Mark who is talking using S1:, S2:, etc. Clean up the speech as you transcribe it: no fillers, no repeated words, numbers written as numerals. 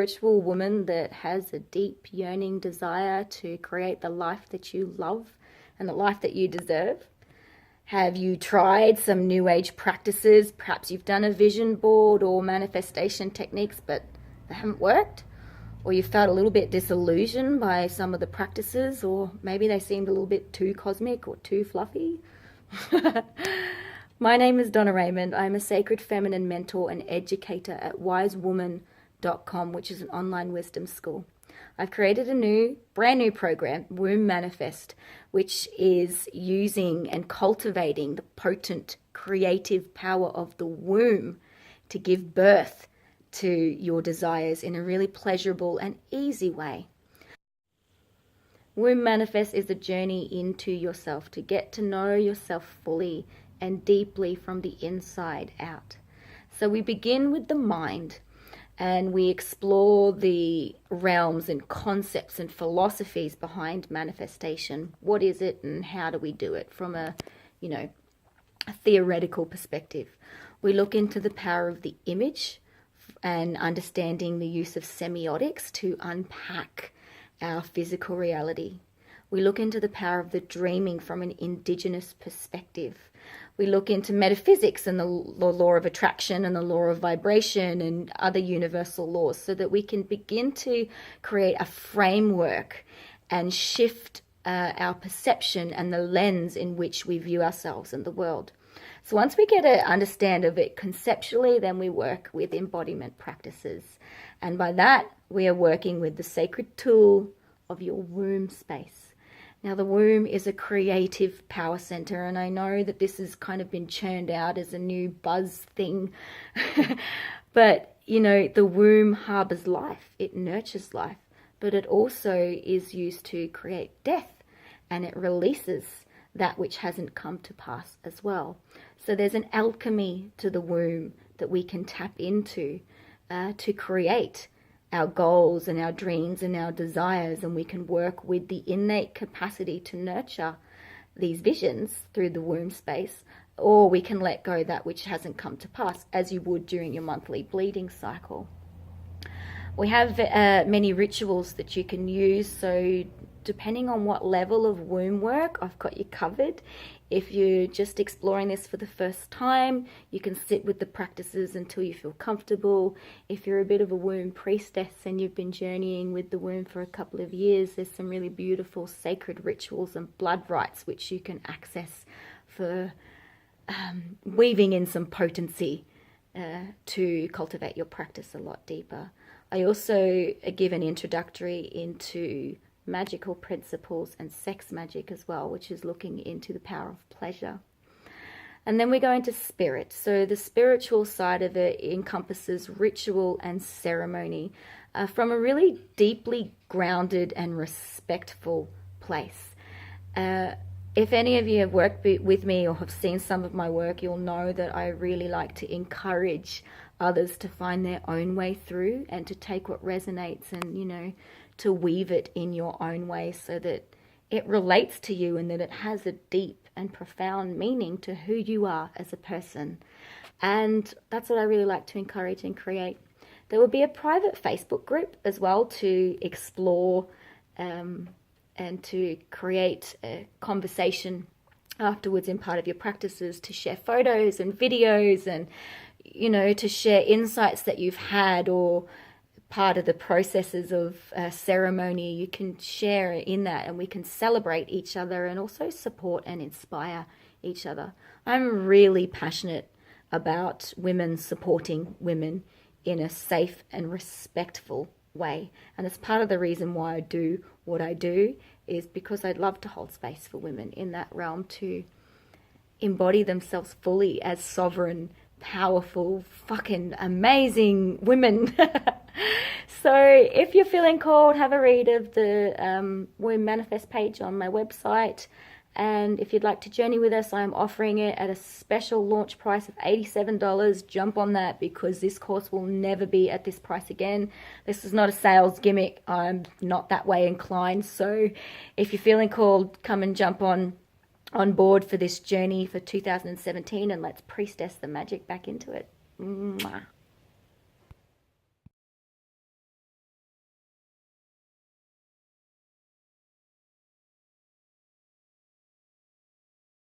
S1: spiritual woman that has a deep yearning desire to create the life that you love and the life that you deserve? Have you tried some new age practices? Perhaps you've done a vision board or manifestation techniques, but they haven't worked? Or you felt a little bit disillusioned by some of the practices, or maybe they seemed a little bit too cosmic or too fluffy? My name is Donna Raymond. I'm a sacred feminine mentor and educator at wisewoman.com, which is an online wisdom school. I've created a brand new program, Womb Manifest, which is using and cultivating the potent creative power of the womb to give birth to your desires in a really pleasurable and easy way. Womb Manifest is a journey into yourself, to get to know yourself fully and deeply from the inside out. So we begin with the mind, and we explore the realms and concepts and philosophies behind manifestation. What is it and how do we do it from a theoretical perspective? We look into the power of the image and understanding the use of semiotics to unpack our physical reality. We look into the power of the dreaming from an indigenous perspective. We look into metaphysics and the law of attraction and the law of vibration and other universal laws, so that we can begin to create a framework and shift our perception and the lens in which we view ourselves and the world. So once we get to understand of it conceptually, then we work with embodiment practices. And by that, we are working with the sacred tool of your womb space. Now, the womb is a creative power center, and I know that this has kind of been churned out as a new buzz thing. But, the womb harbors life. It nurtures life. But it also is used to create death, and it releases that which hasn't come to pass as well. So there's an alchemy to the womb that we can tap into to create our goals and our dreams and our desires, and we can work with the innate capacity to nurture these visions through the womb space, or we can let go that which hasn't come to pass, as you would during your monthly bleeding cycle. We have many rituals that you can use, so depending on what level of womb work, I've got you covered. If you're just exploring this for the first time, you can sit with the practices until you feel comfortable. If you're a bit of a womb priestess and you've been journeying with the womb for a couple of years, there's some really beautiful sacred rituals and blood rites which you can access for weaving in some potency to cultivate your practice a lot deeper. I also give an introductory into magical principles and sex magic as well, which is looking into the power of pleasure. And then we go into spirit. So the spiritual side of it encompasses ritual and ceremony from a really deeply grounded and respectful place. If any of you have worked with me or have seen some of my work, you'll know that I really like to encourage others to find their own way through and to take what resonates and, to weave it in your own way so that it relates to you and that it has a deep and profound meaning to who you are as a person. And that's what I really like to encourage and create. There will be a private Facebook group as well to explore and to create a conversation afterwards in part of your practices, to share photos and videos and, to share insights that you've had or part of the processes of ceremony. You can share in that, and we can celebrate each other and also support and inspire each other. I'm really passionate about women supporting women in a safe and respectful way, and it's part of the reason why I do what I do, is because I'd love to hold space for women in that realm to embody themselves fully as sovereign, powerful, fucking amazing women. So if you're feeling called, have a read of the Womb Manifest page on my website. And if you'd like to journey with us, I'm offering it at a special launch price of $87. Jump on that, because this course will never be at this price again. This is not a sales gimmick. I'm not that way inclined. So if you're feeling called, come and jump on board for this journey for 2017, and let's priestess the magic back into it. Mwah.